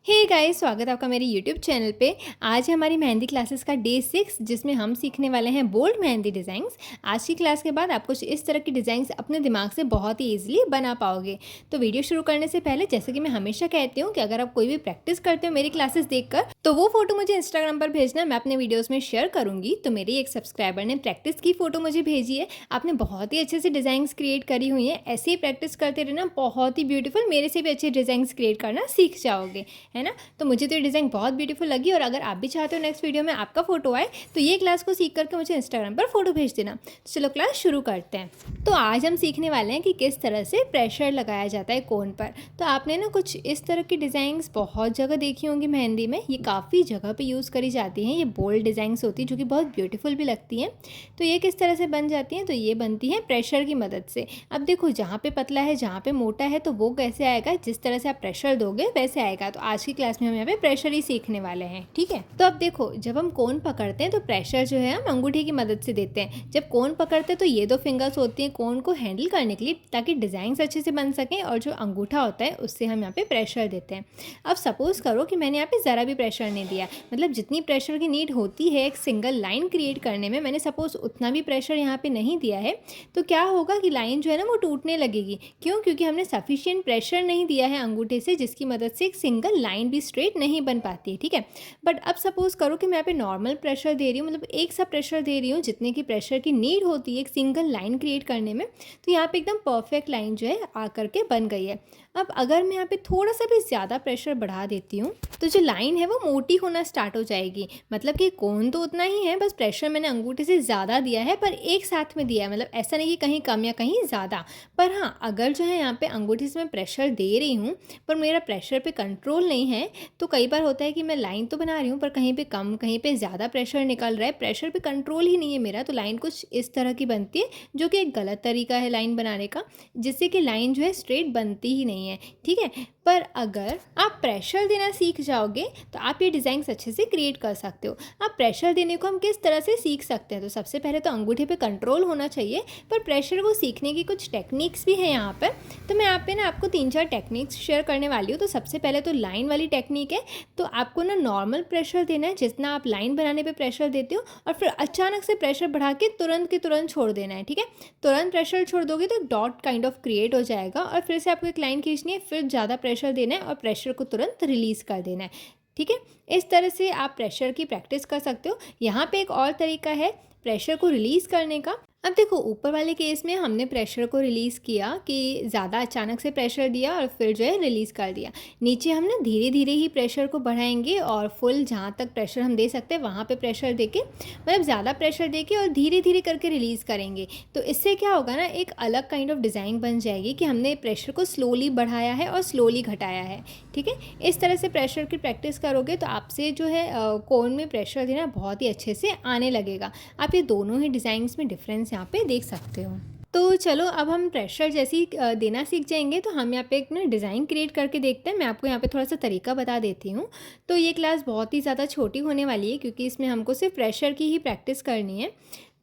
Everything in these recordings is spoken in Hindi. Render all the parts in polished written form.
हे गाइस, स्वागत है आपका मेरे यूट्यूब चैनल पे। आज है हमारी मेहंदी क्लासेस का डे 6 जिसमें हम सीखने वाले हैं बोल्ड मेहंदी डिज़ाइंस। आज की क्लास के बाद आप कुछ इस तरह की डिज़ाइंस अपने दिमाग से बहुत ही ईजिली बना पाओगे। तो वीडियो शुरू करने से पहले जैसे कि मैं हमेशा कहती हूँ कि अगर आप कोई भी प्रैक्टिस करते हो मेरी क्लासेस देखकर तो वो फोटो मुझे इंस्टाग्राम पर भेजना, मैं अपने वीडियोज़ में शेयर करूँगी। तो मेरी एक सब्सक्राइबर ने प्रैक्टिस की फ़ोटो मुझे भेजी है। आपने बहुत ही अच्छे से डिज़ाइंस क्रिएट करी हुई हैं। ऐसे ही प्रैक्टिस करते रहना, बहुत ही ब्यूटीफुल मेरे से भी अच्छे डिज़ाइंस क्रिएट करना सीख जाओगे, है ना। तो मुझे तो ये डिज़ाइन बहुत ब्यूटीफुल लगी और अगर आप भी चाहते हो नेक्स्ट वीडियो में आपका फोटो आए तो ये क्लास को सीख करके मुझे इंस्टाग्राम पर फोटो भेज देना। तो चलो क्लास शुरू करते हैं। तो आज हम सीखने वाले हैं कि किस तरह से प्रेशर लगाया जाता है कोन पर। तो आपने ना कुछ इस तरह की डिज़ाइंस बहुत जगह देखी होंगी मेहंदी में, ये काफ़ी जगह पे यूज़ करी जाती हैं। ये बोल्ड डिज़ाइंस होती हैं जो कि बहुत ब्यूटीफुल भी लगती हैं। तो ये किस तरह से बन जाती हैं, तो ये बनती हैं प्रेशर की मदद से। अब देखो, जहाँ पे पतला है जहाँ पे मोटा है तो वो कैसे आएगा, जिस तरह से आप प्रेशर दोगे वैसे आएगा। तो आज की क्लास में हम यहाँ पे प्रेशर ही सीखने वाले हैं, ठीक है। तो अब देखो, जब हम कोन पकड़ते हैं तो प्रेशर जो है हम अंगूठी की मदद से देते हैं। जब कोन पकड़ते हैं तो ये दो फिंगर्स होती हैं कोन को हैंडल करने के लिए, ताकि डिज़ाइंस अच्छे से बन सकें, और जो अंगूठा होता है उससे हम यहाँ पे प्रेशर देते हैं। अब सपोज़ करो कि मैंने यहाँ पे ज़रा भी प्रेशर नहीं दिया, मतलब जितनी प्रेशर की नीड होती है एक सिंगल लाइन क्रिएट करने में, मैंने सपोज़ उतना भी प्रेशर यहाँ पे नहीं दिया है। तो क्या होगा कि लाइन जो है ना वो टूटने लगेगी। क्यों? क्योंकि हमने सफिशिएंट प्रेशर नहीं दिया है अंगूठे से, जिसकी मदद से एक सिंगल लाइन भी स्ट्रेट नहीं बन पाती है, ठीक है। बट अब सपोज़ करो कि मैं यहाँ पे नॉर्मल प्रेशर दे रही हूँ, मतलब एक सा प्रेशर दे रही हूँ जितने की प्रेशर की नीड होती है एक सिंगल लाइन क्रिएट करने में। तो यहाँ पे एकदम परफेक्ट लाइन जो है आकर के बन गई है। अब अगर मैं यहाँ पे थोड़ा सा भी ज़्यादा प्रेशर बढ़ा देती हूँ तो जो लाइन है वो मोटी होना स्टार्ट हो जाएगी। मतलब कि कोन तो उतना ही है, बस प्रेशर मैंने अंगूठे से ज़्यादा दिया है, पर एक साथ में दिया है। मतलब ऐसा नहीं कि कहीं कम या कहीं ज़्यादा। पर हाँ, अगर जो है यहाँ पे अंगूठे से मैं प्रेशर दे रही हूँ पर मेरा प्रेशर पे कंट्रोल नहीं है, तो कई बार होता है कि मैं लाइन तो बना रही हूँ पर कहीं पे कम कहीं पे ज़्यादा प्रेशर निकल रहा है, प्रेशर पे कंट्रोल ही नहीं है मेरा, तो लाइन कुछ इस तरह की बनती है, जो कि एक गलत तरीका है लाइन बनाने का, जिससे कि लाइन जो है स्ट्रेट बनती ही नहीं है, ठीक है। पर अगर आप प्रेशर देना सीख जाओगे तो आप ये डिज़ाइंस अच्छे से क्रिएट कर सकते हो। आप प्रेशर देने को हम किस तरह से सीख सकते हैं, तो सबसे पहले तो अंगूठे पे कंट्रोल होना चाहिए, पर प्रेशर को सीखने की कुछ टेक्निक्स भी हैं यहाँ पर। तो मैं यहाँ पे ना आपको 3-4 टेक्निक्स शेयर करने वाली हूँ। तो सबसे पहले तो लाइन वाली टेक्निक है। तो आपको ना नॉर्मल प्रेशर देना है जितना आप लाइन बनाने पे प्रेशर देते हो, और फिर अचानक से प्रेशर बढ़ा के तुरंत के तुरंत छोड़ देना है, ठीक है। तुरंत प्रेशर छोड़ दोगे तो डॉट काइंड ऑफ क्रिएट हो जाएगा, और फिर से आपको एक लाइन खींचनी है, फिर ज़्यादा प्रेशर देना है और प्रेशर को तुरंत रिलीज़ कर देना है, ठीक है। इस तरह से आप प्रेशर की प्रैक्टिस कर सकते हो। यहाँ पे एक और तरीका है प्रेशर को रिलीज़ करने का। अब देखो, ऊपर वाले केस में हमने प्रेशर को रिलीज़ किया कि ज़्यादा अचानक से प्रेशर दिया और फिर जो है रिलीज़ कर दिया। नीचे हम ना धीरे धीरे ही प्रेशर को बढ़ाएंगे और फुल जहाँ तक प्रेशर हम दे सकते हैं वहाँ पे प्रेशर देके, मतलब ज़्यादा प्रेशर देके और धीरे धीरे करके रिलीज़ करेंगे। तो इससे क्या होगा ना, एक अलग काइंड ऑफ डिज़ाइन बन जाएगी कि हमने प्रेशर को स्लोली बढ़ाया है और स्लोली घटाया है, ठीक है। इस तरह से प्रेशर की प्रैक्टिस करोगे तो आपसे जो है कोन में प्रेशर देना बहुत ही अच्छे से आने लगेगा। आप ये दोनों ही डिज़ाइंस में डिफरेंस यहाँ पे देख सकते हो। तो चलो, अब हम प्रेशर जैसे ही देना सीख जाएंगे तो हम यहाँ पे एक ना डिज़ाइन क्रिएट करके देखते हैं। मैं आपको यहाँ पे थोड़ा सा तरीका बता देती हूँ। तो ये क्लास बहुत ही ज़्यादा छोटी होने वाली है क्योंकि इसमें हमको सिर्फ प्रेशर की ही प्रैक्टिस करनी है।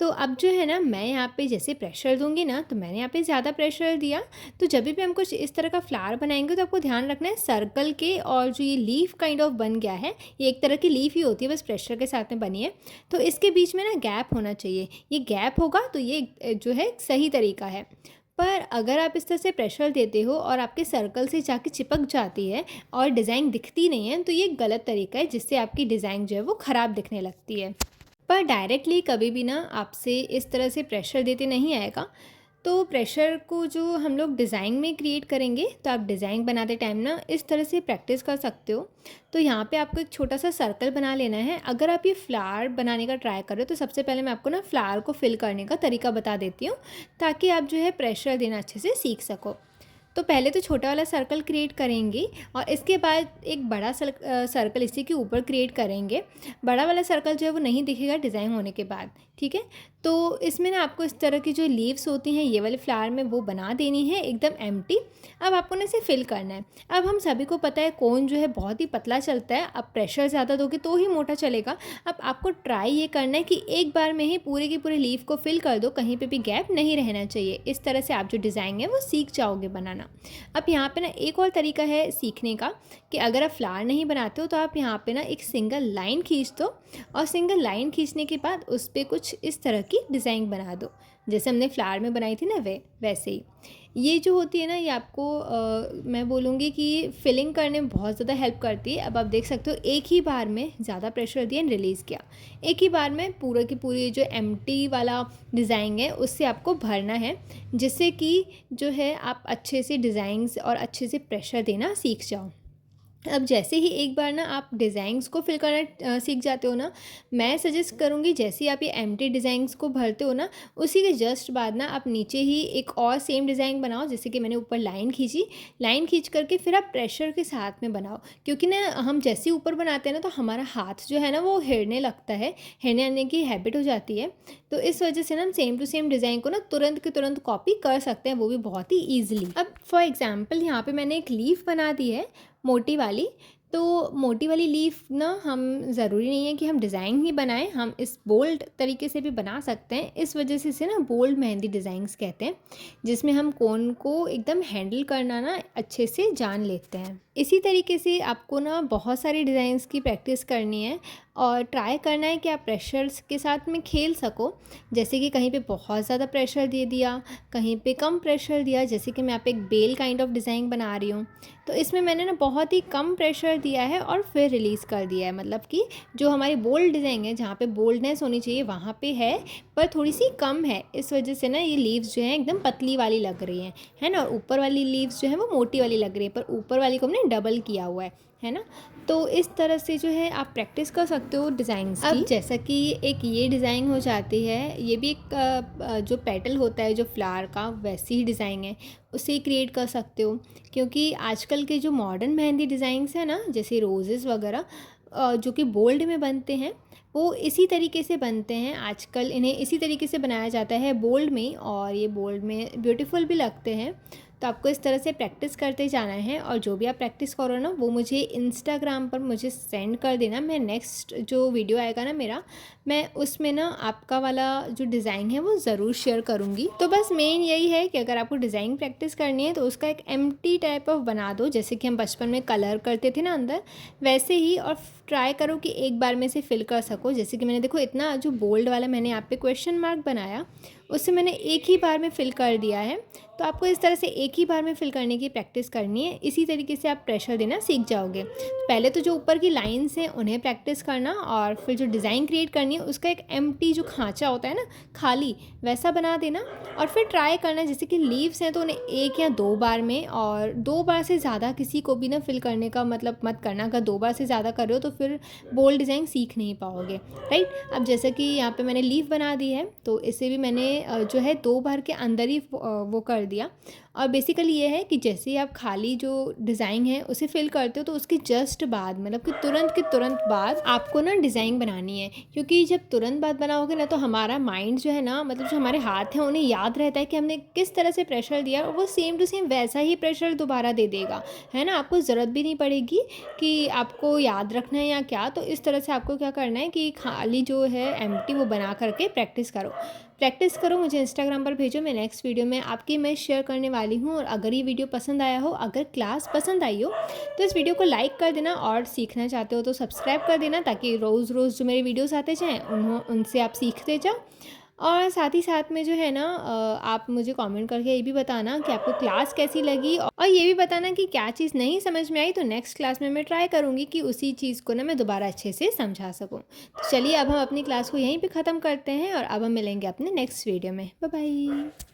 तो अब जो है ना, मैं यहाँ पे जैसे प्रेशर दूंगी ना, तो मैंने यहाँ पे ज़्यादा प्रेशर दिया। तो जब भी हम कुछ इस तरह का फ्लावर बनाएंगे तो आपको ध्यान रखना है सर्कल के, और जो ये लीफ काइंड ऑफ बन गया है, ये एक तरह की लीफ ही होती है, बस प्रेशर के साथ में बनी है। तो इसके बीच में ना गैप होना चाहिए। ये गैप होगा तो ये जो है सही तरीका है। पर अगर आप इस तरह से प्रेशर देते हो और आपके सर्कल से जाके चिपक जाती है और डिज़ाइन दिखती नहीं है, तो ये गलत तरीका है, जिससे आपकी डिज़ाइन जो है वो ख़राब दिखने लगती है। पर डायरेक्टली कभी भी ना आपसे इस तरह से प्रेशर देते नहीं आएगा। तो प्रेशर को जो हम लोग डिज़ाइन में क्रिएट करेंगे, तो आप डिज़ाइन बनाते टाइम ना इस तरह से प्रैक्टिस कर सकते हो। तो यहाँ पे आपको एक छोटा सा सर्कल बना लेना है। अगर आप ये फ्लावर बनाने का ट्राई कर रहे हो तो सबसे पहले मैं आपको ना फ्लावर को फिल करने का तरीका बता देती हूँ, ताकि आप जो है प्रेशर देना अच्छे से सीख सको। तो पहले तो छोटा वाला सर्कल क्रिएट करेंगे और इसके बाद एक बड़ा सर्कल इसी के ऊपर क्रिएट करेंगे। बड़ा वाला सर्कल जो है वो नहीं दिखेगा डिज़ाइन होने के बाद, ठीक है। तो इसमें ना आपको इस तरह की जो लीव्स होती हैं ये वाले फ्लावर में वो बना देनी है एकदम एम्प्टी। अब आपको ना इसे फिल करना है। अब हम सभी को पता है कोन जो है बहुत ही पतला चलता है, अब प्रेशर ज़्यादा दोगे तो ही मोटा चलेगा। अब आपको ट्राई ये करना है कि एक बार में ही पूरे की पूरे लीफ को फिल कर दो, कहीं पे भी गैप नहीं रहना चाहिए। इस तरह से आप जो डिज़ाइन है वो सीख जाओगे बनाना। अब यहाँ पे ना एक और तरीका है सीखने का कि अगर आप फ्लावर नहीं बनाते हो तो आप यहाँ पे ना एक सिंगल लाइन खींच दो, और सिंगल लाइन खींचने के बाद उस पर कुछ इस तरह की डिज़ाइन बना दो, जैसे हमने फ्लावर में बनाई थी ना वैसे ही। ये जो होती है ना ये आपको मैं बोलूँगी कि फिलिंग करने में बहुत ज़्यादा हेल्प करती है। अब आप देख सकते हो एक ही बार में ज़्यादा प्रेशर दिया एंड रिलीज़ किया, एक ही बार में पूरा की पूरी जो एम्प्टी वाला डिज़ाइन है उससे आपको भरना है, जिससे कि जो है आप अच्छे से डिज़ाइंस और अच्छे से प्रेशर देना सीख जाओ। अब जैसे ही एक बार ना आप डिज़ाइंस को फिल करना सीख जाते हो ना, मैं सजेस्ट करूँगी जैसे ही आप ये एम्प्टी डिज़ाइंस को भरते हो ना, उसी के जस्ट बाद ना आप नीचे ही एक और सेम डिज़ाइन बनाओ, जैसे कि मैंने ऊपर लाइन खींची, लाइन खींच करके फिर आप प्रेशर के साथ में बनाओ। क्योंकि ना हम जैसे ही ऊपर बनाते हैं ना तो हमारा हाथ जो है ना वो हिलने लगता है, हिलने आने की हैबिट हो जाती है। तो इस वजह से ना हम सेम टू सेम डिज़ाइन को ना तुरंत के तुरंत कॉपी कर सकते हैं, वो भी बहुत ही ईजिली। अब फॉर एग्ज़ाम्पल यहाँ पे मैंने एक लीफ बना दी है मोटी वाली। तो मोटी वाली लीफ ना हम ज़रूरी नहीं है कि हम डिज़ाइन ही बनाएं, हम इस बोल्ड तरीके से भी बना सकते हैं। इस वजह से इसे ना बोल्ड मेहंदी डिज़ाइंस कहते हैं, जिसमें हम कोन को एकदम हैंडल करना ना अच्छे से जान लेते हैं। इसी तरीके से आपको ना बहुत सारी डिज़ाइंस की प्रैक्टिस करनी है और ट्राई करना है कि आप प्रेशर्स के साथ में खेल सको। जैसे कि कहीं पे बहुत ज़्यादा प्रेशर दे दिया, कहीं पे कम प्रेशर दिया, जैसे कि मैं यहाँ पे एक बेल काइंड ऑफ डिज़ाइन बना रही हूँ, तो इसमें मैंने ना बहुत ही कम प्रेशर दिया है और फिर रिलीज़ कर दिया है। मतलब कि जो हमारी बोल्ड डिज़ाइन है, जहाँ पे बोल्डनेस होनी चाहिए वहाँ पे है, पर थोड़ी सी कम है। इस वजह से ना ये लीव्स जो हैं एकदम पतली वाली लग रही हैं, है ना, और ऊपर वाली लीव्स जो है वो मोटी वाली लग रही है, पर ऊपर वाली को हमने डबल किया हुआ है ना। तो इस तरह से जो है आप प्रैक्टिस कर सकते हो डिज़ाइंस की। अब जैसा कि एक ये डिज़ाइन हो जाती है, ये भी एक जो पेटल होता है जो फ्लावर का वैसी ही डिज़ाइन है, उसे क्रिएट कर सकते हो। क्योंकि आजकल के जो मॉडर्न मेहंदी डिज़ाइंस हैं ना, जैसे रोज़ेस वगैरह जो कि बोल्ड में बनते हैं, वो इसी तरीके से बनते हैं। आजकल इन्हें इसी तरीके से बनाया जाता है बोल्ड में, और ये बोल्ड में ब्यूटीफुल भी लगते हैं। तो आपको इस तरह से प्रैक्टिस करते जाना है, और जो भी आप प्रैक्टिस करो ना वो मुझे इंस्टाग्राम पर मुझे सेंड कर देना। मैं नेक्स्ट जो वीडियो आएगा ना मेरा, मैं उसमें ना आपका वाला जो डिज़ाइन है वो ज़रूर शेयर करूँगी। तो बस मेन यही है कि अगर आपको डिज़ाइन प्रैक्टिस करनी है तो उसका एक एम्प्टी टाइप ऑफ बना दो, जैसे कि हम बचपन में कलर करते थे ना अंदर, वैसे ही। और ट्राई करो कि एक बार में से फिल कर सको। जैसे कि मैंने देखो इतना जो बोल्ड वाला मैंने यहाँ पे क्वेश्चन मार्क बनाया, उससे मैंने एक ही बार में फिल कर दिया है। तो आपको इस तरह से एक ही बार में फिल करने की प्रैक्टिस करनी है। इसी तरीके से आप प्रेशर देना सीख जाओगे। पहले तो जो ऊपर की लाइंस हैं उन्हें प्रैक्टिस करना, और फिर जो डिज़ाइन क्रिएट करनी है उसका एक एम्प्टी जो खांचा होता है ना, खाली, वैसा बना देना। और फिर ट्राई करना, जैसे कि लीव्स हैं तो उन्हें एक या दो बार में, और दो बार से ज़्यादा किसी को भी ना फिल करने का मतलब मत करना। अगर दो बार से ज़्यादा कर रहे हो तो फिर बोल्ड डिज़ाइन सीख नहीं पाओगे, राइट। अब जैसे कि यहाँ पे मैंने लीफ बना दी है, तो इसे भी मैंने जो है दो बार के अंदर ही वो कर दिया। और बेसिकली ये है कि जैसे ही आप खाली जो डिज़ाइन है उसे फिल करते हो तो उसके जस्ट बाद, मतलब कि तुरंत के तुरंत बाद आपको ना डिज़ाइन बनानी है। क्योंकि जब तुरंत बाद बनाओगे ना तो हमारा माइंड जो है ना, मतलब जो हमारे हाथ हैं उन्हें याद रहता है कि हमने किस तरह से प्रेशर दिया, और वो सेम टू सेम वैसा ही प्रेशर दोबारा दे देगा, है ना। आपको ज़रूरत भी नहीं पड़ेगी कि आपको याद रखना है या क्या। तो इस तरह से आपको क्या करना है कि खाली जो है एम्प्टी वो बना करके प्रैक्टिस करो, मुझे इंस्टाग्राम पर भेजो। मैं नेक्स्ट वीडियो में आपकी मैं शेयर करने वाली हूँ। और अगर ये वीडियो पसंद आया हो, अगर क्लास पसंद आई हो, तो इस वीडियो को लाइक कर देना, और सीखना चाहते हो तो सब्सक्राइब कर देना, ताकि रोज़ रोज़ जो मेरे वीडियोस आते जाएँ उनसे आप सीखते जाओ। और साथ ही साथ में जो है ना आप मुझे कमेंट करके ये भी बताना कि आपको क्लास कैसी लगी, और ये भी बताना कि क्या चीज़ नहीं समझ में आई। तो नेक्स्ट क्लास में मैं ट्राई करूँगी कि उसी चीज़ को ना मैं दोबारा अच्छे से समझा सकूँ। तो चलिए अब हम अपनी क्लास को यहीं पे ख़त्म करते हैं, और अब हम मिलेंगे अपने नेक्स्ट वीडियो में। Bye bye.